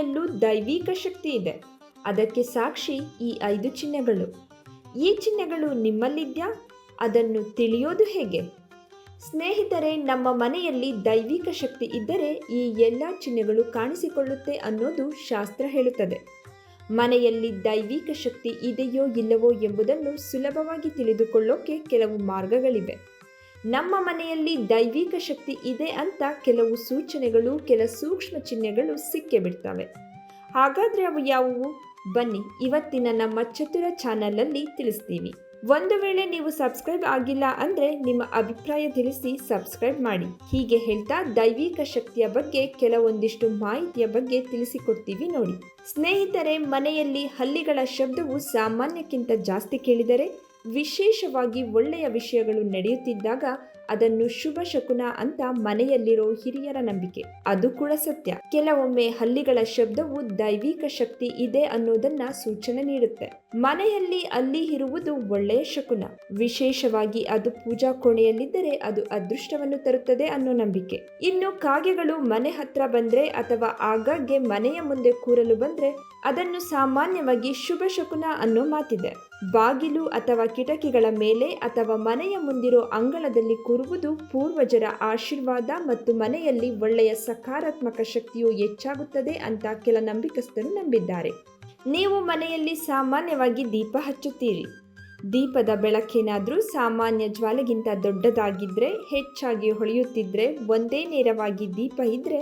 ಮನೆಯಲ್ಲೂ ದೈವಿಕ ಶಕ್ತಿ ಇದೆ. ಅದಕ್ಕೆ ಸಾಕ್ಷಿ ಈ 5 ಚಿಹ್ನೆಗಳು. ಈ ಚಿಹ್ನೆಗಳು ನಿಮ್ಮಲ್ಲಿದ್ಯಾ? ಅದನ್ನು ತಿಳಿಯೋದು ಹೇಗೆ? ಸ್ನೇಹಿತರೆ, ನಮ್ಮ ಮನೆಯಲ್ಲಿ ದೈವಿಕ ಶಕ್ತಿ ಇದ್ದರೆ ಈ ಎಲ್ಲ ಚಿಹ್ನೆಗಳು ಕಾಣಿಸಿಕೊಳ್ಳುತ್ತೆ ಅನ್ನೋದು ಶಾಸ್ತ್ರ ಹೇಳುತ್ತದೆ. ಮನೆಯಲ್ಲಿ ದೈವಿಕ ಶಕ್ತಿ ಇದೆಯೋ ಇಲ್ಲವೋ ಎಂಬುದನ್ನು ಸುಲಭವಾಗಿ ತಿಳಿದುಕೊಳ್ಳೋಕೆ ಕೆಲವು ಮಾರ್ಗಗಳಿವೆ. ನಮ್ಮ ಮನೆಯಲ್ಲಿ ದೈವಿಕ ಶಕ್ತಿ ಇದೆ ಅಂತ ಕೆಲವು ಸೂಚನೆಗಳು, ಕೆಲ ಸೂಕ್ಷ್ಮ ಚಿಹ್ನೆಗಳು ಸಿಕ್ಕೇ ಬಿಡ್ತವೆ. ಹಾಗಾದರೆ ಅವು ಯಾವುವು? ಬನ್ನಿ ಇವತ್ತಿನ ನಮ್ಮ ಚತುರ ಚಾನಲಲ್ಲಿ ತಿಳಿಸ್ತೀವಿ. ಒಂದು ವೇಳೆ ನೀವು ಸಬ್ಸ್ಕ್ರೈಬ್ ಆಗಿಲ್ಲ ಅಂದರೆ ನಿಮ್ಮ ಅಭಿಪ್ರಾಯ ತಿಳಿಸಿ ಸಬ್ಸ್ಕ್ರೈಬ್ ಮಾಡಿ. ಹೀಗೆ ಹೇಳ್ತಾ ದೈವಿಕ ಶಕ್ತಿಯ ಬಗ್ಗೆ ಕೆಲವೊಂದಿಷ್ಟು ಮಾಹಿತಿಯ ಬಗ್ಗೆ ತಿಳಿಸಿಕೊಡ್ತೀವಿ ನೋಡಿ. ಸ್ನೇಹಿತರೆ, ಮನೆಯಲ್ಲಿ ಹಲ್ಲಿಗಳ ಶಬ್ದವು ಸಾಮಾನ್ಯಕ್ಕಿಂತ ಜಾಸ್ತಿ ಕೇಳಿದರೆ, ವಿಶೇಷವಾಗಿ ಒಳ್ಳೆಯ ವಿಷಯಗಳು ನಡೆಯುತ್ತಿದ್ದಾಗ ಅದನ್ನು ಶುಭ ಶಕುನ ಅಂತ ಮನೆಯಲ್ಲಿರೋ ಹಿರಿಯರ ನಂಬಿಕೆ. ಅದು ಕೂಡ ಸತ್ಯ. ಕೆಲವೊಮ್ಮೆ ಹಲ್ಲಿಗಳ ಶಬ್ದವು ದೈವಿಕ ಶಕ್ತಿ ಇದೆ ಅನ್ನೋದನ್ನ ಸೂಚನೆ ನೀಡುತ್ತೆ. ಮನೆಯಲ್ಲಿ ಹಲ್ಲಿ ಇರುವುದು ಒಳ್ಳೆಯ ಶಕುನ. ವಿಶೇಷವಾಗಿ ಅದು ಪೂಜಾ ಕೋಣೆಯಲ್ಲಿದ್ದರೆ ಅದು ಅದೃಷ್ಟವನ್ನು ತರುತ್ತದೆ ಅನ್ನೋ ನಂಬಿಕೆ. ಇನ್ನು ಕಾಗೆಗಳು ಮನೆ ಹತ್ರ ಬಂದ್ರೆ ಅಥವಾ ಆಗಾಗ್ಗೆ ಮನೆಯ ಮುಂದೆ ಕೂರಲು ಬಂದ್ರೆ ಅದನ್ನು ಸಾಮಾನ್ಯವಾಗಿ ಶುಭ ಶಕುನ ಅನ್ನೋ ಮಾತಿದೆ. ಬಾಗಿಲು ಅಥವಾ ಕಿಟಕಿಗಳ ಮೇಲೆ ಅಥವಾ ಮನೆಯ ಮುಂದಿರೋ ಅಂಗಳದಲ್ಲಿ ಕೂರುವುದು ಪೂರ್ವಜರ ಆಶೀರ್ವಾದ ಮತ್ತು ಮನೆಯಲ್ಲಿ ಒಳ್ಳೆಯ ಸಕಾರಾತ್ಮಕ ಶಕ್ತಿಯು ಹೆಚ್ಚಾಗುತ್ತದೆ ಅಂತ ಕೆಲ ನಂಬಿಕಸ್ಥರು ನಂಬಿದ್ದಾರೆ. ನೀವು ಮನೆಯಲ್ಲಿ ಸಾಮಾನ್ಯವಾಗಿ ದೀಪ ಹಚ್ಚುತ್ತೀರಿ. ದೀಪದ ಬೆಳಕೇನಾದರೂ ಸಾಮಾನ್ಯ ಜ್ವಾಲೆಗಿಂತ ದೊಡ್ಡದಾಗಿದ್ದರೆ, ಹೆಚ್ಚಾಗಿ ಹೊಳೆಯುತ್ತಿದ್ರೆ, ಒಂದೇ ನೇರವಾಗಿ ದೀಪ ಇದ್ರೆ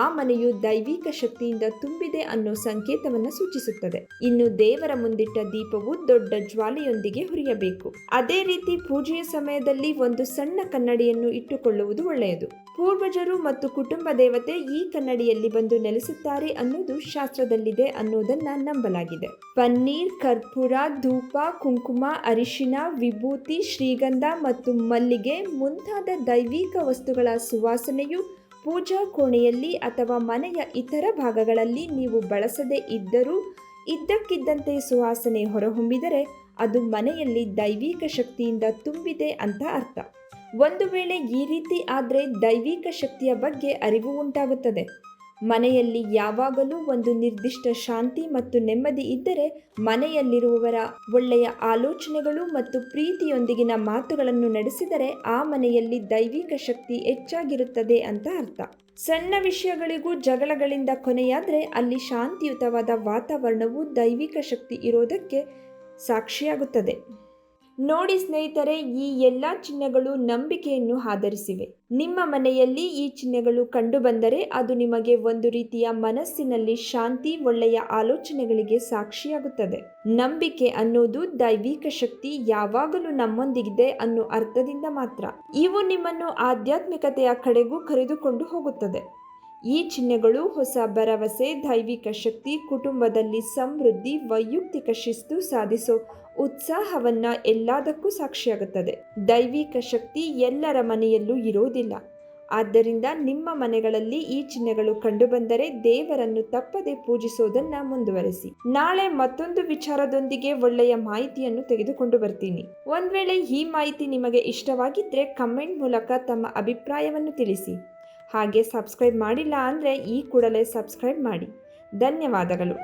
ಆ ಮನೆಯು ದೈವಿಕ ಶಕ್ತಿಯಿಂದ ತುಂಬಿದೆ ಅನ್ನೋ ಸಂಕೇತವನ್ನು ಸೂಚಿಸುತ್ತದೆ. ಇನ್ನು ದೇವರ ಮುಂದಿಟ್ಟ ದೀಪವು ದೊಡ್ಡ ಜ್ವಾಲೆಯೊಂದಿಗೆ ಹುರಿಯಬೇಕು. ಅದೇ ರೀತಿ ಪೂಜೆಯ ಸಮಯದಲ್ಲಿ ಒಂದು ಸಣ್ಣ ಕನ್ನಡಿಯನ್ನು ಇಟ್ಟುಕೊಳ್ಳುವುದು ಒಳ್ಳೆಯದು. ಪೂರ್ವಜರು ಮತ್ತು ಕುಟುಂಬ ದೇವತೆ ಈ ಕನ್ನಡಿಯಲ್ಲಿ ಬಂದು ನೆಲೆಸುತ್ತಾರೆ ಅನ್ನೋದು ಶಾಸ್ತ್ರದಲ್ಲಿದೆ ಅನ್ನೋದನ್ನ ನಂಬಲಾಗಿದೆ. ಪನ್ನೀರ್, ಕರ್ಪೂರ, ಧೂಪ, ಕುಂಕುಮ, ಅರಿಶಿನ, ವಿಭೂತಿ, ಶ್ರೀಗಂಧ ಮತ್ತು ಮಲ್ಲಿಗೆ ಮುಂತಾದ ದೈವಿಕ ವಸ್ತುಗಳ ಸುವಾಸನೆಯು ಪೂಜಾ ಕೋಣೆಯಲ್ಲಿ ಅಥವಾ ಮನೆಯ ಇತರ ಭಾಗಗಳಲ್ಲಿ ನೀವು ಬಳಸದೇ ಇದ್ದರೂ ಇದ್ದಕ್ಕಿದ್ದಂತೆ ಸುವಾಸನೆ ಹೊರಹೊಮ್ಮಿದರೆ ಅದು ಮನೆಯಲ್ಲಿ ದೈವಿಕ ಶಕ್ತಿಯಿಂದ ತುಂಬಿದೆ ಅಂತ ಅರ್ಥ. ಒಂದು ವೇಳೆ ಈ ರೀತಿ ಆದರೆ ದೈವಿಕ ಶಕ್ತಿಯ ಬಗ್ಗೆ ಅರಿವು ಉಂಟಾಗುತ್ತದೆ. ಮನೆಯಲ್ಲಿ ಯಾವಾಗಲೂ ಒಂದು ನಿರ್ದಿಷ್ಟ ಶಾಂತಿ ಮತ್ತು ನೆಮ್ಮದಿ ಇದ್ದರೆ ಮನೆಯಲ್ಲಿರುವವರ ಒಳ್ಳೆಯ ಆಲೋಚನೆಗಳು ಮತ್ತು ಪ್ರೀತಿಯೊಂದಿಗಿನ ಮಾತುಗಳನ್ನು ನಡೆಸಿದರೆ ಆ ಮನೆಯಲ್ಲಿ ದೈವಿಕ ಶಕ್ತಿ ಹೆಚ್ಚಾಗಿರುತ್ತದೆ ಅಂತ ಅರ್ಥ. ಸಣ್ಣ ವಿಷಯಗಳಿಗೂ ಜಗಳಗಳಿಂದ ಕೊನೆಯಾದರೆ ಅಲ್ಲಿ ಶಾಂತಿಯುತವಾದ ವಾತಾವರಣವು ದೈವಿಕ ಶಕ್ತಿ ಇರೋದಕ್ಕೆ ಸಾಕ್ಷಿಯಾಗುತ್ತದೆ. ನೋಡಿ ಸ್ನೇಹಿತರೆ, ಈ ಎಲ್ಲ ಚಿಹ್ನೆಗಳು ನಂಬಿಕೆಯನ್ನು ಆಧರಿಸಿವೆ. ನಿಮ್ಮ ಮನೆಯಲ್ಲಿ ಈ ಚಿಹ್ನೆಗಳು ಕಂಡುಬಂದರೆ ಅದು ನಿಮಗೆ ಒಂದು ರೀತಿಯ ಮನಸ್ಸಿನಲ್ಲಿ ಶಾಂತಿ, ಒಳ್ಳೆಯ ಆಲೋಚನೆಗಳಿಗೆ ಸಾಕ್ಷಿಯಾಗುತ್ತದೆ. ನಂಬಿಕೆ ಅನ್ನೋದು ದೈವಿಕ ಶಕ್ತಿ ಯಾವಾಗಲೂ ನಮ್ಮೊಂದಿಗಿದೆ ಅನ್ನೋ ಅರ್ಥದಿಂದ ಮಾತ್ರ. ಇವು ನಿಮ್ಮನ್ನು ಆಧ್ಯಾತ್ಮಿಕತೆಯ ಕಡೆಗೂ ಕರೆದುಕೊಂಡು ಹೋಗುತ್ತದೆ. ಈ ಚಿಹ್ನೆಗಳು ಹೊಸ ಭರವಸೆ, ದೈವಿಕ ಶಕ್ತಿ, ಕುಟುಂಬದಲ್ಲಿ ಸಮೃದ್ಧಿ, ವೈಯಕ್ತಿಕ ಶಿಸ್ತು ಸಾಧಿಸೋ ಉತ್ಸಾಹವನ್ನ ಎಲ್ಲದಕ್ಕೂ ಸಾಕ್ಷಿಯಾಗುತ್ತದೆ. ದೈವಿಕ ಶಕ್ತಿ ಎಲ್ಲರ ಮನೆಯಲ್ಲೂ ಇರೋದಿಲ್ಲ. ಆದ್ದರಿಂದ ನಿಮ್ಮ ಮನೆಗಳಲ್ಲಿ ಈ ಚಿಹ್ನೆಗಳು ಕಂಡುಬಂದರೆ ದೇವರನ್ನು ತಪ್ಪದೆ ಪೂಜಿಸೋದನ್ನ ಮುಂದುವರೆಸಿ. ನಾಳೆ ಮತ್ತೊಂದು ವಿಚಾರದೊಂದಿಗೆ ಒಳ್ಳೆಯ ಮಾಹಿತಿಯನ್ನು ತೆಗೆದುಕೊಂಡು ಬರ್ತೀನಿ. ಒಂದ್ ವೇಳೆ ಈ ಮಾಹಿತಿ ನಿಮಗೆ ಇಷ್ಟವಾಗಿದ್ರೆ ಕಮೆಂಟ್ ಮೂಲಕ ತಮ್ಮ ಅಭಿಪ್ರಾಯವನ್ನು ತಿಳಿಸಿ. ಹಾಗೆ ಸಬ್ಸ್ಕ್ರೈಬ್ ಮಾಡಿಲ್ಲ ಅಂದರೆ ಈ ಕೂಡಲೇ ಸಬ್ಸ್ಕ್ರೈಬ್ ಮಾಡಿ. ಧನ್ಯವಾದಗಳು.